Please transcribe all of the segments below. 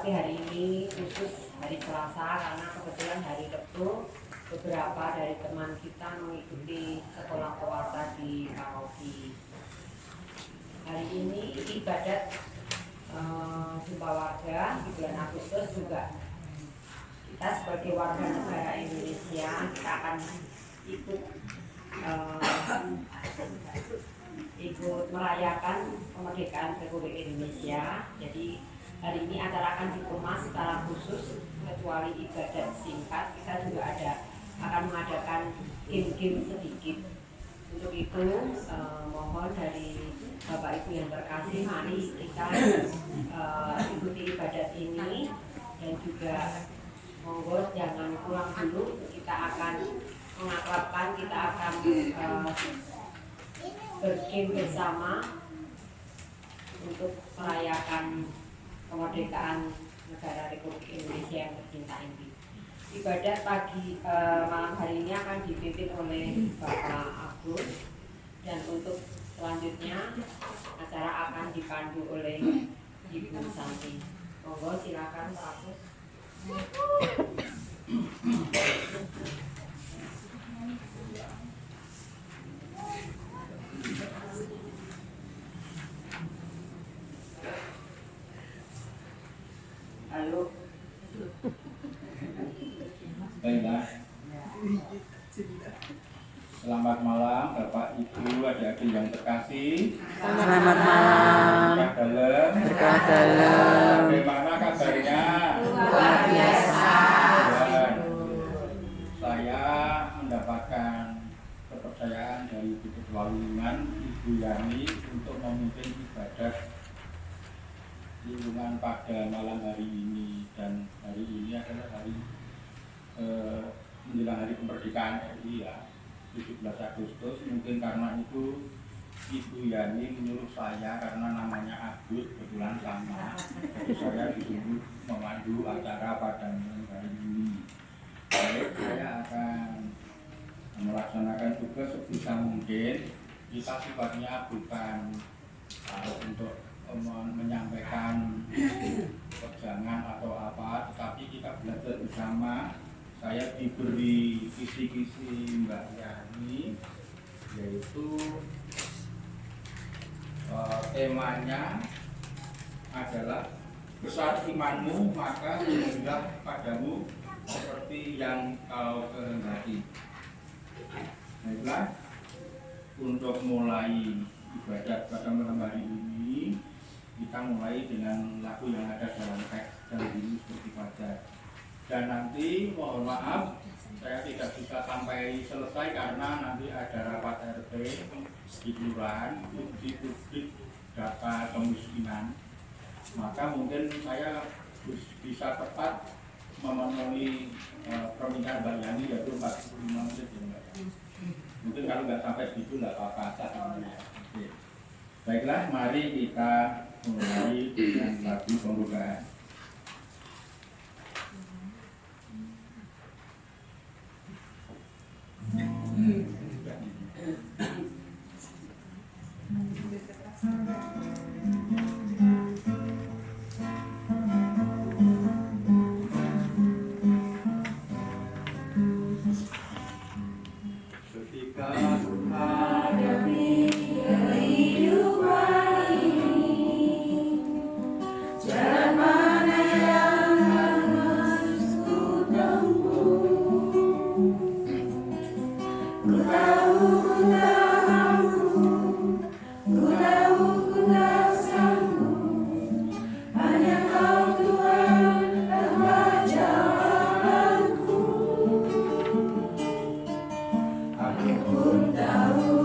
tapi hari ini khusus hari Selasa karena kebetulan hari Rebu beberapa dari teman kita mengikuti sekolah puasa di paroki. Hari ini ibadat jumpa warga di bulan Agustus juga kita sebagai warga negara Indonesia kita akan ikut merayakan kemerdekaan Republik Indonesia. Jadi hari ini acara akan dikemas secara khusus, kecuali ibadat singkat kita juga akan mengadakan game-game sedikit. Untuk itu mohon dari Bapak Ibu yang terkasih, mari kita ikuti ibadat ini dan juga monggo jangan pulang dulu, kita akan mengakrabkan, kita akan bergame bersama untuk merayakan kemerdekaan negara Republik Indonesia yang tercinta ini. Ibadat pagi malam hari ini akan dipimpin oleh Bapak Agus, dan untuk selanjutnya acara akan dipandu oleh Ibu Santi. Monggo silakan Pak Agus. Halo. Baiklah. Selamat malam Bapak Ibu adik-adik yang terkasih. Selamat malam. Berkah dalam. Bagaimana kabarnya? Luar biasa. Saya mendapatkan kepercayaan dari Ibu Ketua Lingkungan Ibu Yani untuk memimpin ibadat lingkungan pada malam hari ini, dan hari ini adalah hari menjelang hari kemerdekaan RI ya, 17 Agustus. Mungkin karena itu Ibu Yani menyuruh saya, karena namanya Agus kebetulan sama, jadi saya disuruh memandu acara pada malam hari ini. Baik, saya akan melaksanakan tugas sebisa mungkin. Kita sifatnya bukan untuk menyampaikan pegangan atau apa, tetapi kita belajar bersama. Saya diberi kisi-kisi Mbak Yani, yaitu temanya adalah besar imanmu maka jadilah padamu seperti yang kau kehendaki. Baiklah, untuk mulai ibadat pada malam hari ini, kita mulai dengan lagu yang ada dalam teks dan ini seperti fajar. Dan nanti mohon maaf saya tidak bisa sampai selesai karena nanti ada rapat RT di kelurahan, uji publik data kemiskinan. Maka mungkin saya bisa tepat memenuhi permintaan Mbak Yani, yaitu 45 menit ya Mbak. Mungkin kalau nggak sampai situ nggak apa-apa. Baiklah, mari kita mulai dengan lagu pembukaan. Aku pun tahu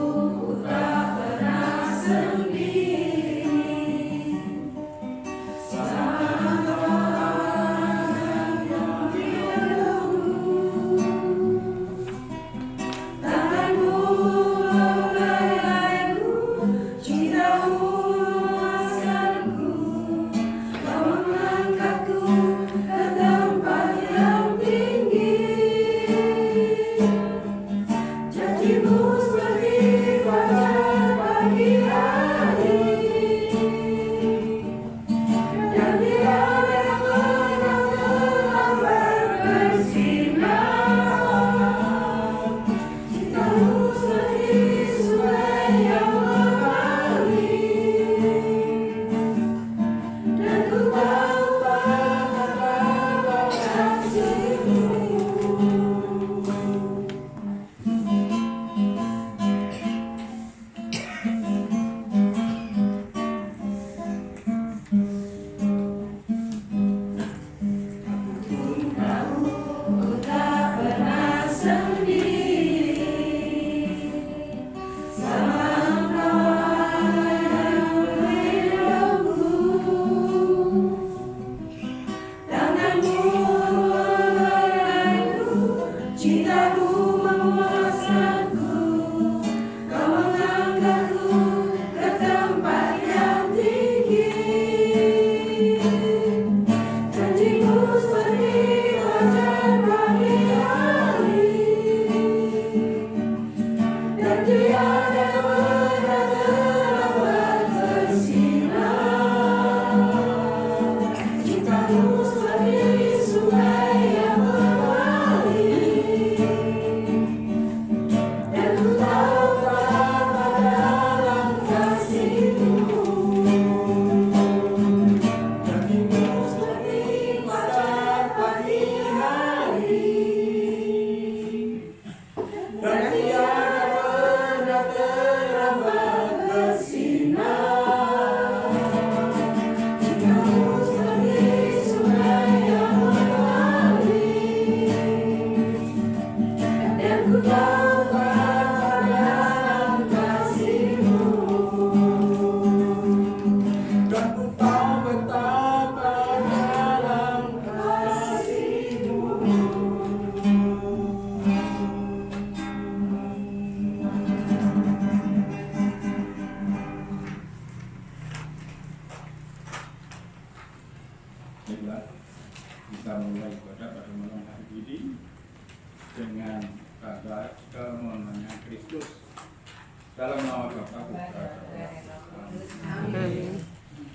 Dalam nama Bapa, Putra, dan Roh Kudus. Amin.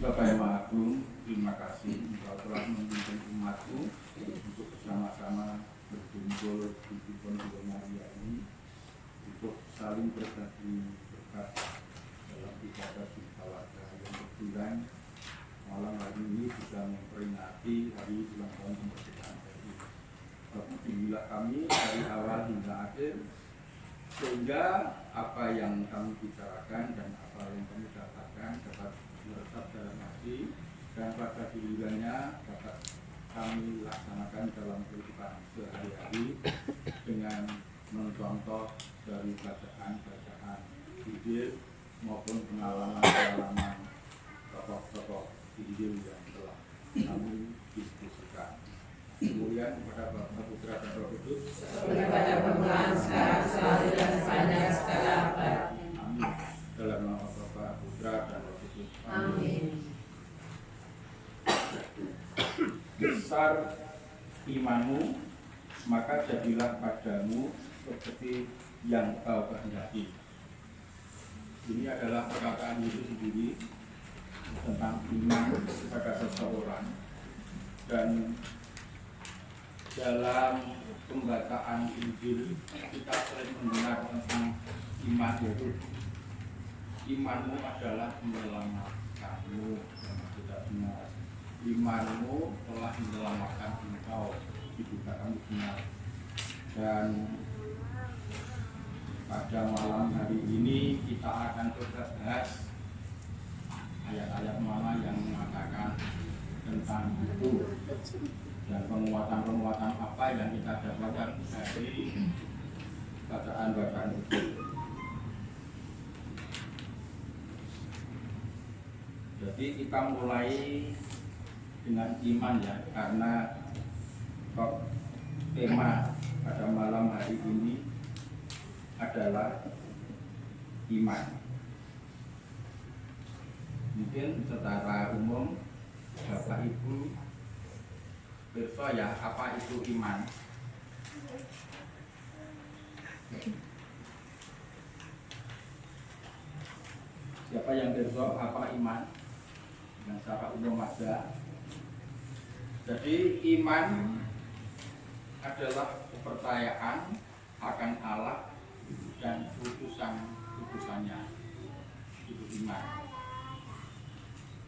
Bapak yang Maha Agung, terima kasih Engkau telah membimbing umatku untuk bersama-sama berkumpul di Pondok Maria ini untuk saling berbagi berkat dalam ibadah di keluarga yang kebetulan malam hari ini juga memperingati hari ulang tahun kemerdekaan RI. Bimbinglah kami dari awal hingga akhir sehingga apa yang kami bicarakan dan apa yang kami dapatkan dapat meresap dalam hati dan pada gilirannya dapat kami laksanakan dalam kehidupan sehari-hari dengan mencontoh dari bacaan-bacaan Injil maupun pengalaman-pengalaman tokoh-tokoh Injil yang telah kami diskusikan. Kemudian kepada Bapa, Putra, dan Roh Kudus. Pada permulaan sekarang selalu dan sepanjang segala abad. Amin. Dalam nama Bapa, Putra, dan Roh Kudus. Amin. Besar imanmu, maka jadilah padamu seperti yang kau kehendaki. Ini adalah perkataan Yesus sendiri tentang iman kepada seseorang, dan dalam pembacaan Injil kita sering mendengar tentang iman, yaitu imanmu adalah menyelamatkanmu. Yang tidak benar, imanmu telah menyelamatkan engkau, itu kami benar. Dan pada malam hari ini kita akan coba bahas ayat-ayat mana yang mengatakan tentang itu dan penguatan-penguatan apa yang kita dapatkan dari bacaan-bacaan itu. Jadi kita mulai dengan iman ya, karena tema pada malam hari ini adalah iman. Mungkin secara umum Bapak Ibu pirsa ya, apa itu iman? Siapa yang pirsa apa iman? Yang secara umum ada. Jadi iman adalah kepercayaan akan Allah dan utusan-utusannya. Itu iman.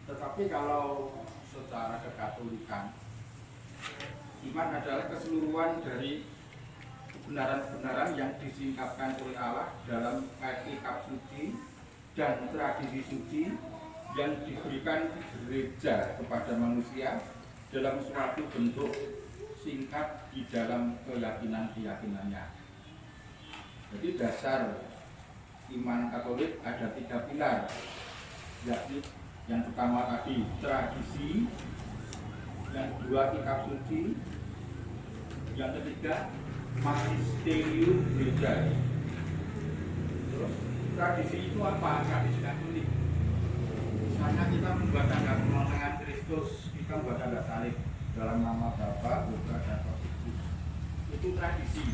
Tetapi kalau secara kekatolikan, iman adalah keseluruhan dari kebenaran-kebenaran yang disingkapkan oleh Allah dalam kitab suci dan tradisi suci yang diberikan gereja kepada manusia dalam suatu bentuk singkat di dalam keyakinan-keyakinannya. Jadi dasar iman Katolik ada 3 pilar, yakni yang pertama tadi tradisi, yang kedua kitab suci, yang ketiga magisterium gereja. Terus tradisi itu apa? Tradisi Katolik. Misalnya kita membuat tanda kemenangan Kristus, kita membuat tanda salib dalam nama Bapa, Putra, dan Roh Kudus. Itu tradisi.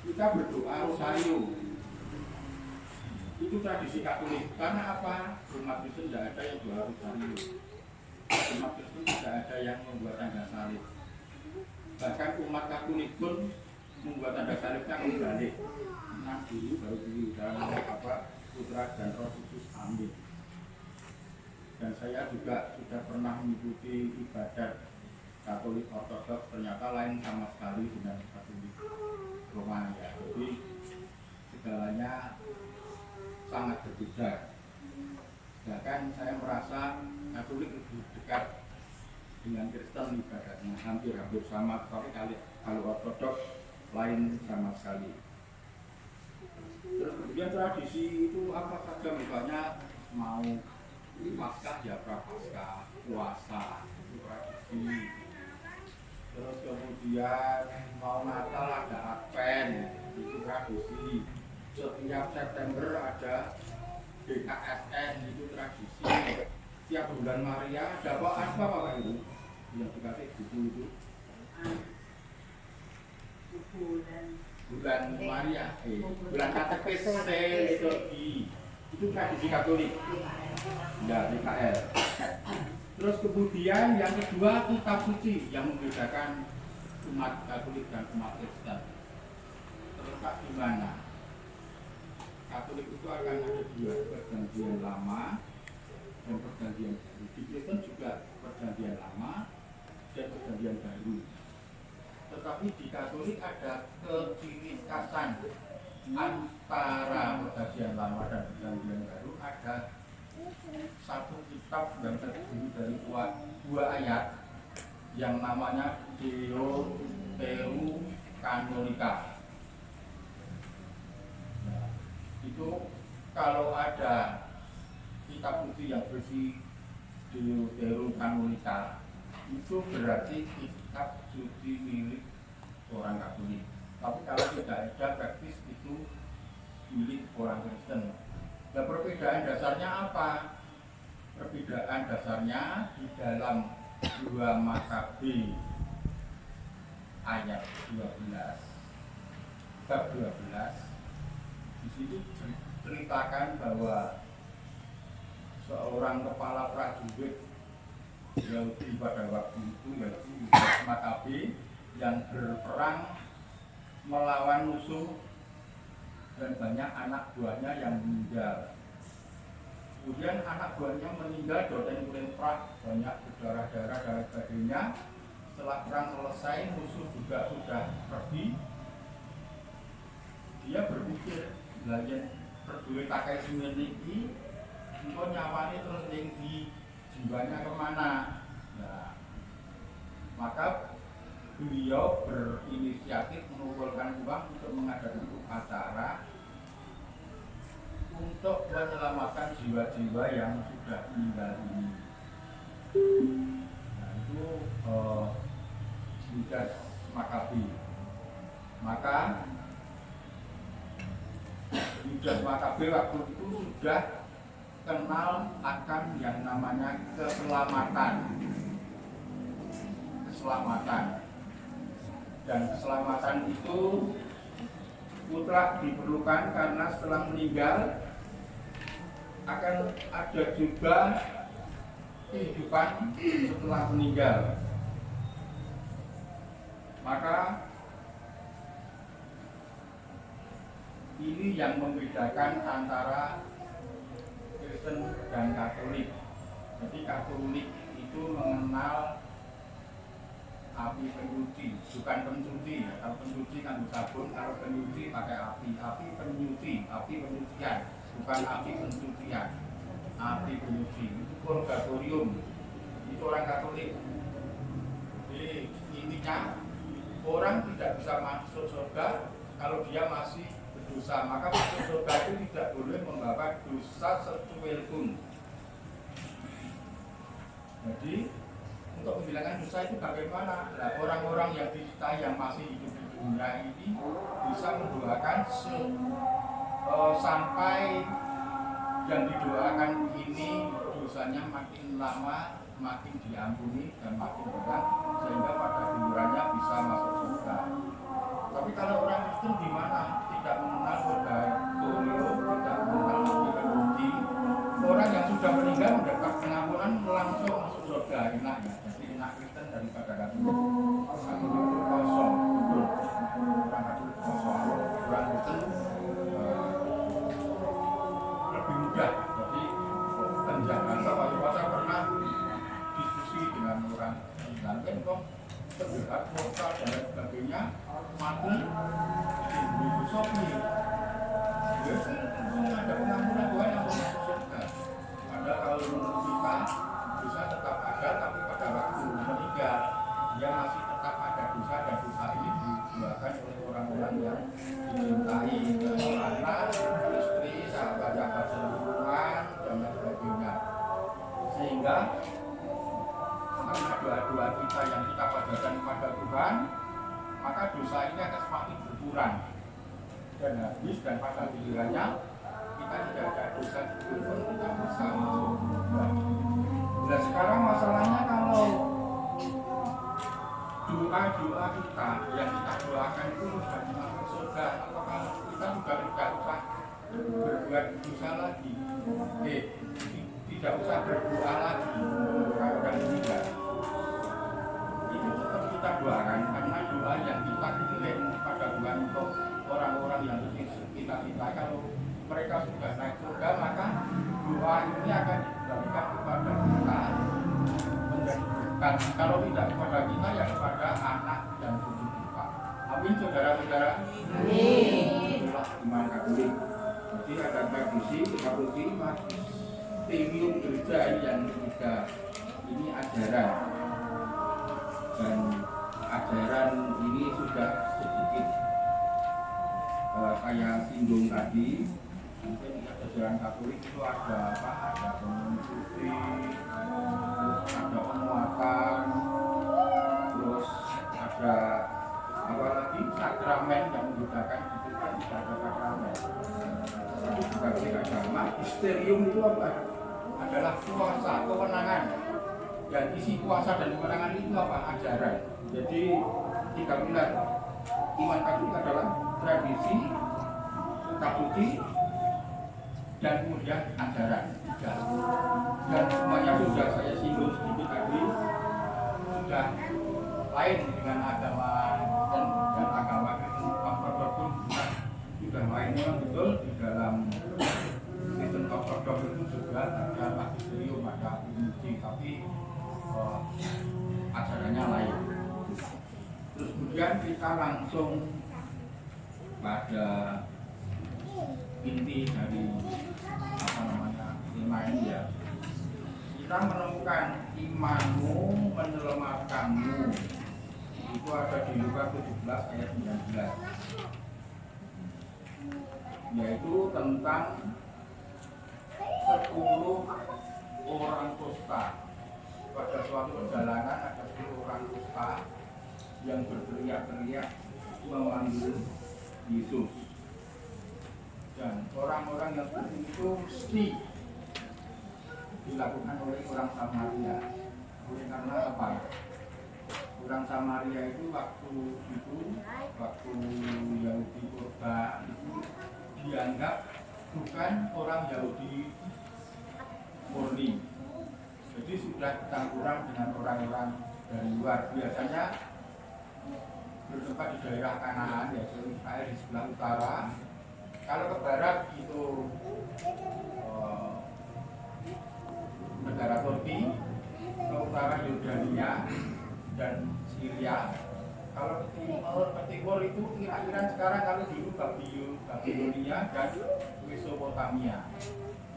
Kita berdoa rosario. Itu tradisi Katolik. Karena apa? Umat Kristen tidak ada yang berdoa rosario. Umat Kristen tidak ada yang membuat tanda salib. Bahkan umat Katolik pun membuat tanda salibnya kembali. Nah dulu baru dulu dalam nama Bapa, Putra, dan Roh Kudus. Amin. Dan saya juga sudah pernah mengikuti ibadat Katolik Ortodoks, ternyata lain sama sekali dengan Katolik Roma ya. Jadi segalanya sangat berbeda. Bahkan saya merasa Katolik lebih dekat dengan Kristen ibadahnya, hampir-hampir sama, tapi kalau Ortodoks lain sama sekali. Terus kemudian tradisi itu apa saja, misalnya mau Paskah ya prapaskah, puasa itu tradisi. Terus kemudian mau Natal ada Advent, itu tradisi. Setiap September ada DKSN, itu tradisi. Tiap bulan Maria ada apa Bapak Ibu? Yang dikasih buku itu. bulan Maria, bulan katekis liturgi. Itu tradisi Katolik. Ya, PKL. Terus kemudian yang kedua kitab suci yang membedakan umat Katolik dan umat Kristen. Terletak di mana? Katolik itu akan ada dua, perjanjian lama dan perjanjian baru. Di Kristen juga perjanjian lama dan perjanjian baru. Tetapi di Katolik ada ketirikasan antara perjanjian lama dan perjanjian baru. Ada satu kitab yang terdiri dari dua ayat yang namanya Deuterokanonika. Nah, itu kalau ada kitab suci yang berisi Deuterokanonika, itu berarti kitab suci milik orang Katolik. Tapi kalau tidak ada praktis, itu milik orang Kristen. Nah, perbedaan dasarnya apa? Perbedaan dasarnya di dalam 2 Makabe ayat 12, bab 12. Di situ ceritakan bahwa seorang kepala prajurit Yahudi pada waktu itu, yaitu Makabe, yang berperang melawan musuh dan banyak anak buahnya yang meninggal. Kemudian anak buahnya meninggal, dan melemprak, banyak berdarah-darah dan sebagainya. Setelah perang selesai, musuh juga sudah pergi. Dia berpikir, layan berdua pakai semen ini, engkau nyawanya terus tinggi, jiwanya kemana? Nah, maka beliau berinisiatif mengumpulkan uang untuk mengadakan upacara untuk menyelamatkan jiwa-jiwa yang sudah meninggal ini. Nah, itu Yudas Makabe. Maka Yudas Makabe waktu itu sudah kenal akan yang namanya keselamatan. Dan keselamatan itu mutlak diperlukan karena setelah meninggal akan ada juga kehidupan setelah meninggal. Maka ini yang membedakan antara Kristen dan Katolik. Jadi Katolik itu mengenal api penyuci, bukan pencuci. Kalau pencuci kan sabun, kalau penyuci pakai api. Api penyuci, api penyucian, bukan api pencucian. Api penyuci itu purgatorium. Itu orang Katolik. Jadi intinya orang tidak bisa masuk surga kalau dia masih berdosa. Maka masuk surga itu tidak boleh membawa dosa secuil pun. Jadi untuk menghilangkan dosa itu bagaimana? Nah, orang-orang yang dicintai yang masih hidup di dunia ini bisa mendoakan sampai yang didoakan ini dosanya makin lama makin diampuni dan makin berat, sehingga pada gilirannya bisa masuk surga. Tapi kalau orang Kristen gimana? Tidak mengenal purgatorium, tidak mengenal api penyuci. Orang yang sudah meninggal mendapat pengampunan langsung masuk surga, enak ya. Jadi enak Kristen daripada Katolik. Katolik itu kosong, betul. Orang Katolik kosong, orang Kristen lebih mudah. Jadi penjagaan Bapak pernah diskusi dengan orang Kristen kok terlihat kota dan lain sebagainya mati di Sofi. Ya, ada pengampunan Tuhan yang masuk surga. Padahal kalau menurut kita dosa tetap ada, tapi pada waktu meninggal dia masih tetap ada dosa, dan dosa ini dibuatkan oleh orang-orang yang dicintai, anak, istri, sahabat-sahabat selingkuhan dan lain sebagainya. Sehingga karena doa-doa kita yang kita panjatkan kepada Tuhan, maka dosa ini akan semakin berkurang dan habis, dan pada gilirannya kita tidak ada dosa pun kita bisa masuk surga. Nah, sekarang masalahnya kalau doa kita yang kita doakan itu sudah masuk surga, apakah kita juga tidak usah berbuat dosa lagi, tidak usah berdoa lagi orang meninggal. Itu tetap kita doakan karena doa yang kita kirim pada Tuhan untuk orang-orang yang kita kalau mereka sudah naik surga, maka doa ini akan diberikan kepada kita menjadi berkat. Kalau tidak kepada kita, ya kepada anak dan cucu kita. Amin, saudara-saudara. Amin. Itulah iman Katolik. Jadi ada tradisi Katolik, magisterium gereja yang ketiga ini ajaran, dan ajaran ini sudah sedikit saya singgung tadi. Mungkin ajaran Katolik itu ada apa? Ada komunion putih, terus ada penguatan, terus ada apa lagi? Sakramen yang membedakan itu kan tidak ada sakramen. Tapi sebagai agama, magisterium itu apa? Adalah kuasa, kewenangan. Dan isi kuasa dan kewenangan itu apa? Ajaran. Jadi tiga pilar iman Katolik adalah tradisi, kitab suci, dan kemudian ajaran. Dan semuanya sudah saya singgung sedikit tadi, sudah lain dengan agama dan agama Kristen Ortodoks sudah lain. Memang betul di dalam Kristen Ortodoks itu juga ada magisterium, ada uji, tapi ajarannya lain. Terus kemudian kita langsung pada inti dari apa namanya tema ini ya. Kita menemukan imanmu menyelamatkanmu. Itu ada di Lukas 17 ayat 19. Yaitu tentang 10 orang kusta. Pada suatu perjalanan ada 10 orang kusta yang berteriak-teriak memanggil Yesus. Dan orang-orang yang seperti itu mesti dilakukan oleh orang Samaria. Oleh karena apa? Orang Samaria itu waktu Yahudi purba itu dianggap bukan orang Yahudi murni. Jadi sudah campuran dengan orang-orang dari luar. Biasanya bertempat di daerah Kanaan, yaitu Israel di sebelah utara. Kalau ke barat itu negara Turki, ke utara Yordania dan Syria. Kalau ke timur itu kira-kira sekarang kalau dulu Babilonia dan Mesopotamia.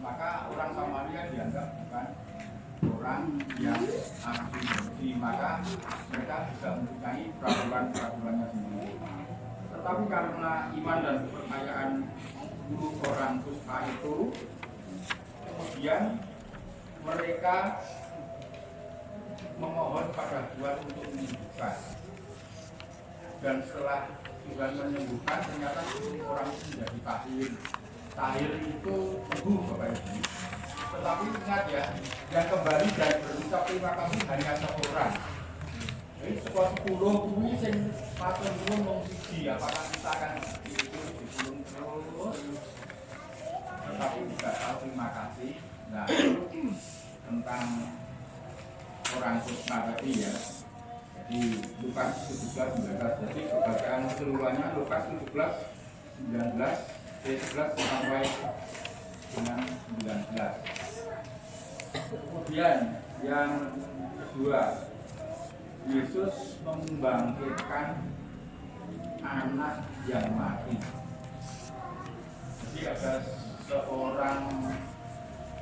Maka orang Samaria dianggap bukan orang yang asli, maka mereka bisa mempunyai peraturan-peraturannya sendiri. Tetapi karena iman dan kepercayaan 10 orang kusta itu, kemudian mereka memohon pada Tuhan untuk menyembuhkan. Dan setelah Tuhan menyembuhkan, ternyata 10 orang itu menjadi tahir. Tahir itu sembuh, Bapak Ibu. Tetapi ingat ya, yang kembali dan berucap terima kasih hanya seorang. Jadi sekolah 10 ini yang patut ngomong siji, apakah kita akan seperti itu dibulung terus, tetapi tidak tahu terima kasih. Nah, tentang orang kusta tadi ya. Jadi Lukas 17:19. Jadi pembacaan keseluruhannya Lukas 17:19 11 sampai dengan 19. Kemudian yang kedua, Yesus membangkitkan anak yang mati. Jadi ada seorang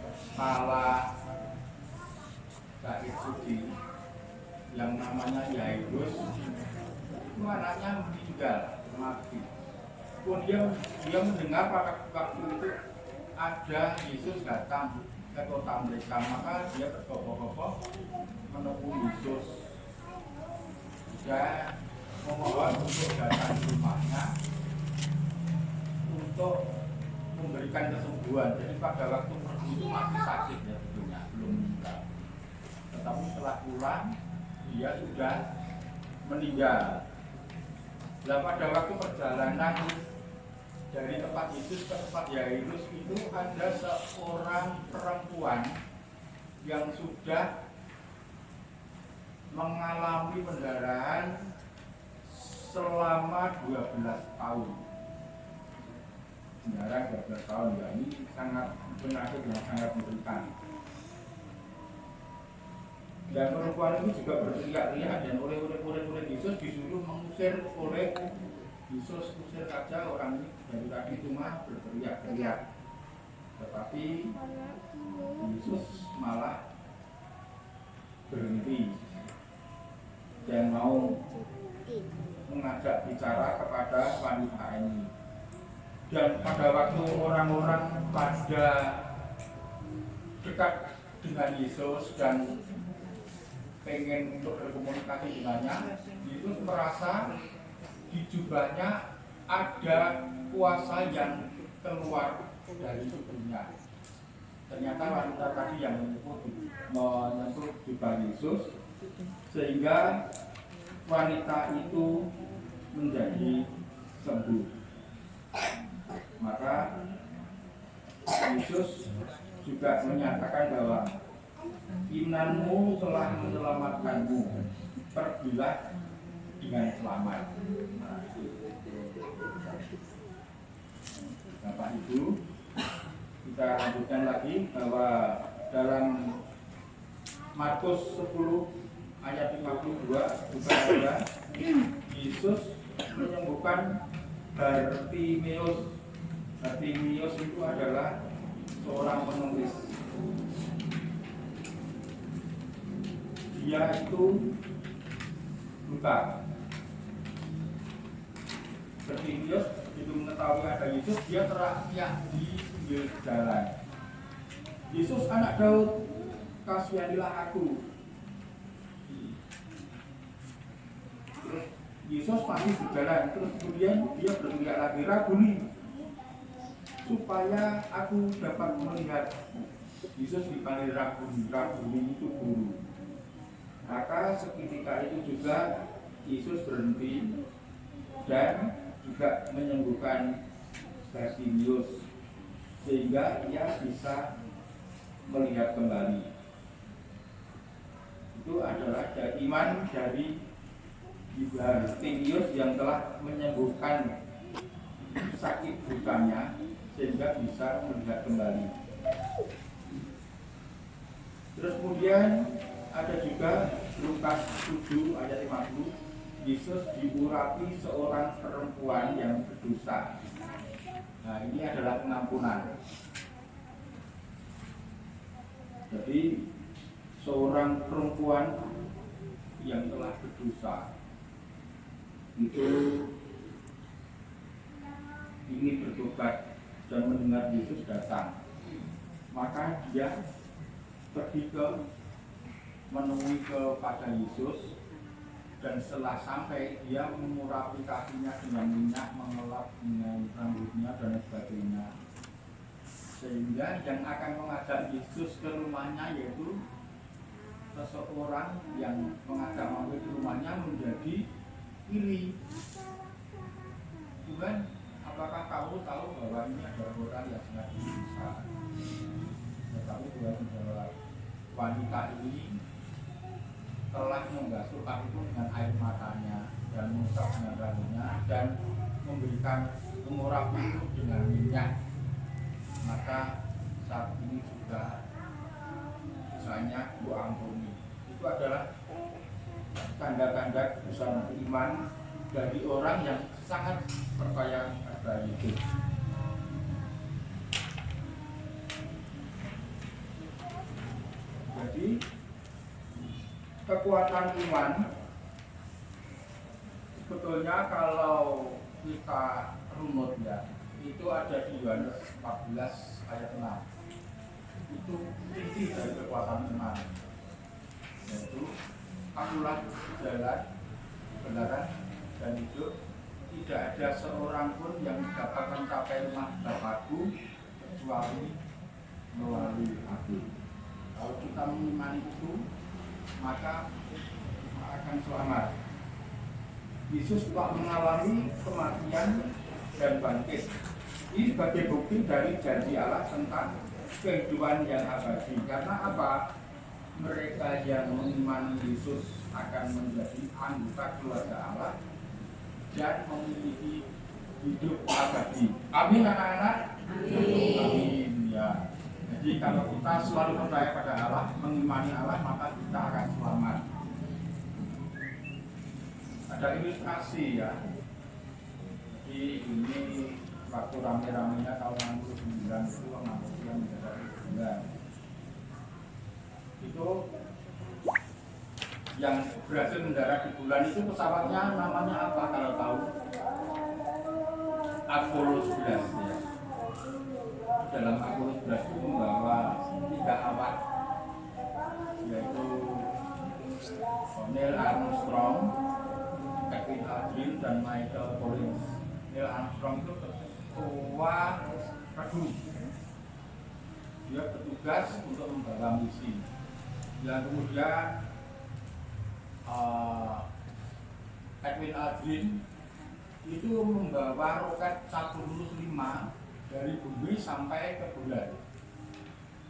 kepala gaib suci yang namanya Yairus. Itu anaknya meninggal mati. Kemudian dia mendengar pada waktu itu ada Yesus datang ke kota mereka, maka dia berkokoh-kokoh menemui Yesus. Dia memohon untuk datang ke rumahnya untuk memberikan kesembuhan. Jadi pada waktu pergi itu masih sakit ya sebetulnya, belum meninggal. Tetapi setelah pulang dia sudah meninggal. Nah, pada waktu perjalanan dari tempat Yesus ke tempat Yairus itu ada seorang perempuan yang sudah mengalami pendarahan selama 12 tahun. Pendarahan 12 tahun, ya, ini sangat penyakit yang sangat mengerikan. Dan perempuan itu juga berteriak-teriak, dan oleh murid-murid Yesus disuruh mengusir oleh Yesus. Usir saja orang ini, dari tadi cuma berteriak-teriak. Tetapi Yesus malah berhenti dan mau mengajak bicara kepada wanita ini. Dan pada waktu orang-orang pada dekat dengan Yesus dan pengen untuk berkomunikasi dengannya, Yesus merasa di jubahnya ada kuasa yang keluar dari tubuhnya. Ternyata wanita tadi yang menyentuh jubah Yesus, sehingga wanita itu menjadi sembuh. Maka Yesus juga menyatakan bahwa imanmu telah menyelamatkanmu, pergilah dengan selamat. Bapak Ibu, kita lanjutkan lagi bahwa dalam Markus 10 ayat 52 juga ada Yesus menyembuhkan Bartimeus. Bartimeus itu adalah seorang penulis. Dia itu buta. Bartimeus itu mengetahui ada Yesus, dia teriak di pinggir jalan, Yesus anak Daud, kasihanilah aku. Terus Yesus masih berjalan, terus kemudian dia berteriak lagi, Rabuni, supaya aku dapat melihat. Yesus dipanggil Rabuni, Rabuni itu guru. Maka seketika itu juga Yesus berhenti dan juga menyembuhkan Bartimeus sehingga ia bisa melihat kembali. Itu adalah iman dari Bartimeus yang telah menyembuhkan sakit butanya sehingga bisa melihat kembali. Terus kemudian ada juga Lukas 7 ayat 50, Yesus diurapi seorang perempuan yang berdosa. Nah, ini adalah pengampunan. Jadi seorang perempuan yang telah berdosa itu ingin bertobat dan mendengar Yesus datang, maka dia pergi menemui kepada Yesus, dan setelah sampai dia mengurapi kakinya dengan minyak, mengelap dengan rambutnya dan sebagainya, sehingga yang akan mengajak Yesus ke rumahnya yaitu seseorang yang mengajak mampir ke rumahnya menjadi iri. Tuhan, apakah kamu tahu bahwa ini adalah orang yang sangat berdosa? Tetapi Tuhan menjawab, wanita ini telah membasuh kakiku dengan air matanya dan mengusap dengan rambutnya dan memberikan mengurapiku dengan minyak. Maka saat ini juga dosanya ku ampuni. Itu adalah tanda-tanda besar iman dari orang yang sangat percaya pada Yesus. Jadi kekuatan iman sebetulnya kalau kita runut ya, itu ada di Yohanes 14 ayat 6. Itu inti dari kekuatan iman, yaitu akulah jalan, kebenaran dan hidup. Tidak ada seorang pun yang dapat mencapai rumah Bapakku kecuali melalui aku. Kalau kita mengimani itu, maka akan selamat. Yesus telah mengalami kematian dan bangkit. Ini sebagai bukti dari janji Allah tentang kehidupan yang abadi. Karena apa? Mereka yang mengimani Yesus akan menjadi anggota keluarga Allah dan memiliki hidup abadi. Amin anak-anak? Amin. Amin ya. Jadi kalau kita selalu percaya pada Allah, mengimani Allah, maka kita akan selamat. Ada ilustrasi ya. Jadi ini waktu rame-ramenya tahun 69 itu manusia mendarat di bulan. Itu yang berhasil mendarat di bulan itu pesawatnya namanya apa kalau tahu? Apollo 11 ya. Dalam Apollo 11 itu membawa 3 awak, yaitu Neil Armstrong, Edwin Aldrin, dan Michael Collins. Neil Armstrong itu ketua regu. Dia bertugas untuk membawa misi. Dan kemudian Edwin Aldrin itu membawa roket Saturnus 5 dari bumi sampai ke bulan.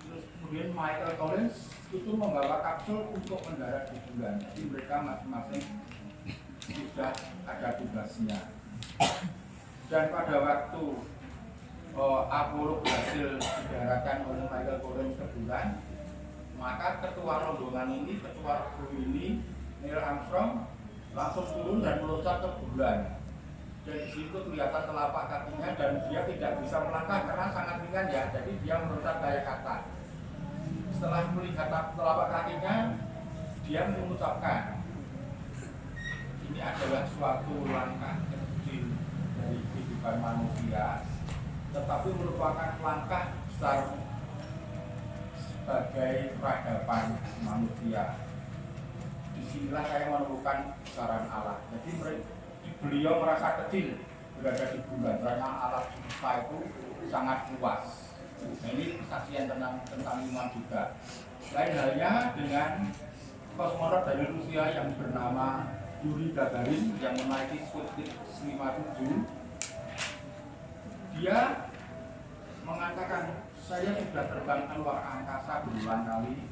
Terus kemudian Michael Collins itu membawa kapsul untuk mendarat di bulan. Jadi mereka masing-masing sudah ada tugasnya. Dan pada waktu Apollo berhasil didaratkan oleh Michael Collins ke bulan, maka ketua rombongan ini, ketua kru ini, Neil Armstrong, langsung turun dan meloncat ke bulan. Dan di situ kelihatan telapak kakinya dan dia tidak bisa melangkah karena sangat ringan ya. Jadi dia meloncat kayak kata. Setelah melihat telapak kakinya, dia mengucapkan, ini adalah suatu langkah kecil dari kehidupan manusia, tetapi merupakan langkah besar sebagai peradaban manusia. Disinilah saya menemukan besaran Allah. Jadi beliau merasa kecil berada di bulan, karena alam semesta itu sangat luas. Nah, ini kesaksian tentang iman juga. Lain halnya dengan kosmonot dari Rusia yang bernama Yuri Gagarin yang menaiki Sputnik 57. Dia mengatakan, saya sudah terbang keluar angkasa berulang kali,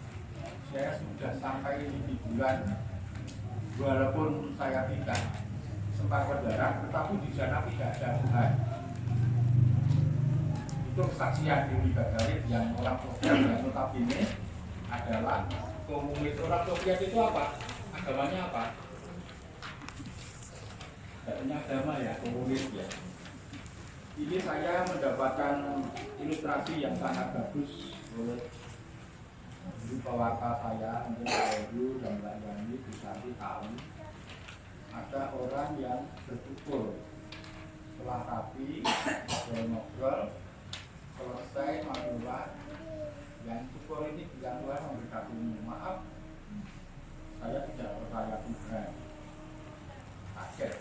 saya sudah sampai di bulan, walaupun saya tidak sempat berdarat, tetapi di sana tidak ada Tuhan. Itu kesaksian Yuri Gagarin yang orang Soviet yang notabene adalah komunis. Orang Soviet itu apa? Agamanya apa? Tidak punya agama ya, komunis ya. Ini saya mendapatkan ilustrasi yang sangat bagus oleh pewarta saya, mungkin Pak Edu dan Mbak Yani bisa tahu. Ada orang yang berkumpul setelah rapi, ngobrol, selesai manulah, yang syukur ini bilang Tuhan memberkatimu. Maaf, saya tidak percaya Tuhan. Kaget.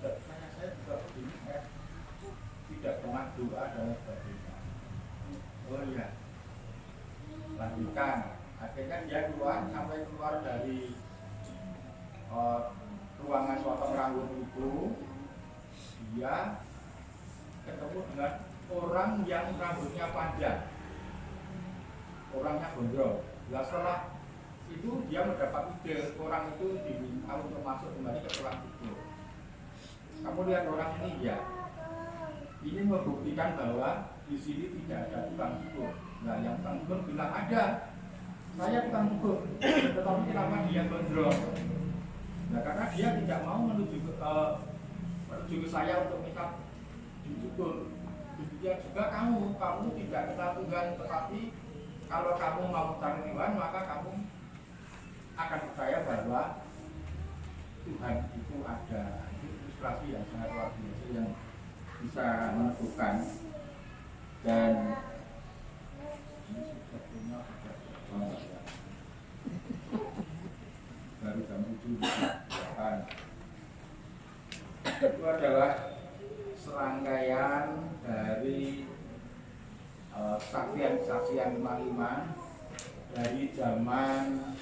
Saya juga begini, saya tidak pernah doa dan sebagainya. Oh iya, lanjutkan. Akhirnya dia keluar, sampai keluar dari ruangan potong rambut itu, dia ketemu dengan orang yang rambutnya panjang, orangnya gondrong. Setelah itu dia mendapat ide, orang itu diminta untuk masuk kembali ke ruang itu. Kamu lihat orang ini ya, ini membuktikan bahwa di sini tidak ada tukang cukur. Nah, yang tukang cukur bilang ada, saya tukang cukur, tetapi kenapa dia gondrong? Nah, karena dia tidak mau menuju ke saya untuk minta dicukur. Demikian juga kamu tidak kenal Tuhan, tetapi kalau kamu mau mencari Tuhan, maka kamu akan percaya bahwa Tuhan itu ada. Itu ilustrasi yang sangat luar biasa yang bisa menentukan. Dan ini sebetulnya baru jam 7 itu adalah serangkaian dari kesaksian iman dari zaman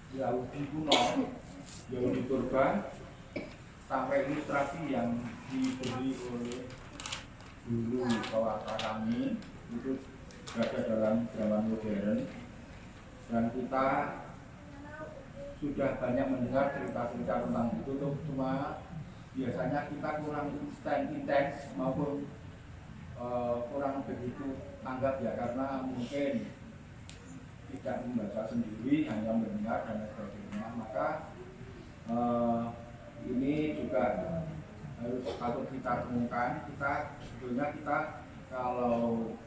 Yahudi kuno, Yahudi purba, sampai ilustrasi yang diberi oleh guru kawasa kami itu berada dalam zaman modern, dan kita sudah banyak mendengar cerita-cerita tentang itu, cuma biasanya kita kurang intens maupun kurang begitu tanggap ya, karena mungkin tidak membaca sendiri, hanya mendengar dan sebagainya. Maka ini juga harus patut kita temukan. Sebetulnya kita kalau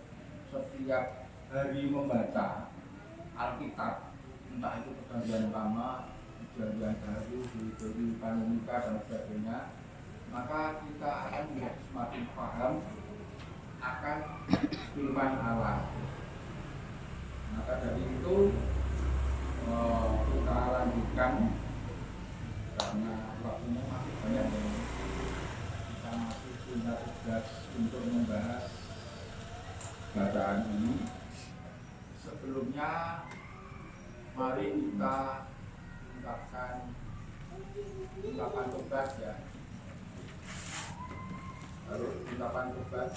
setiap hari membaca Alkitab, entah itu perjanjian lama, perjanjian baru, dari kanonika dan sebagainya, maka kita akan menjadi semakin paham akan firman Allah. Maka dari itu kita lanjutkan, karena waktunya masih banyak dan kita masih punya tugas untuk membahas bacaan ini. Sebelumnya mari kita ungkapkan ungkapan tobat ya. Lalu ungkapan tobat.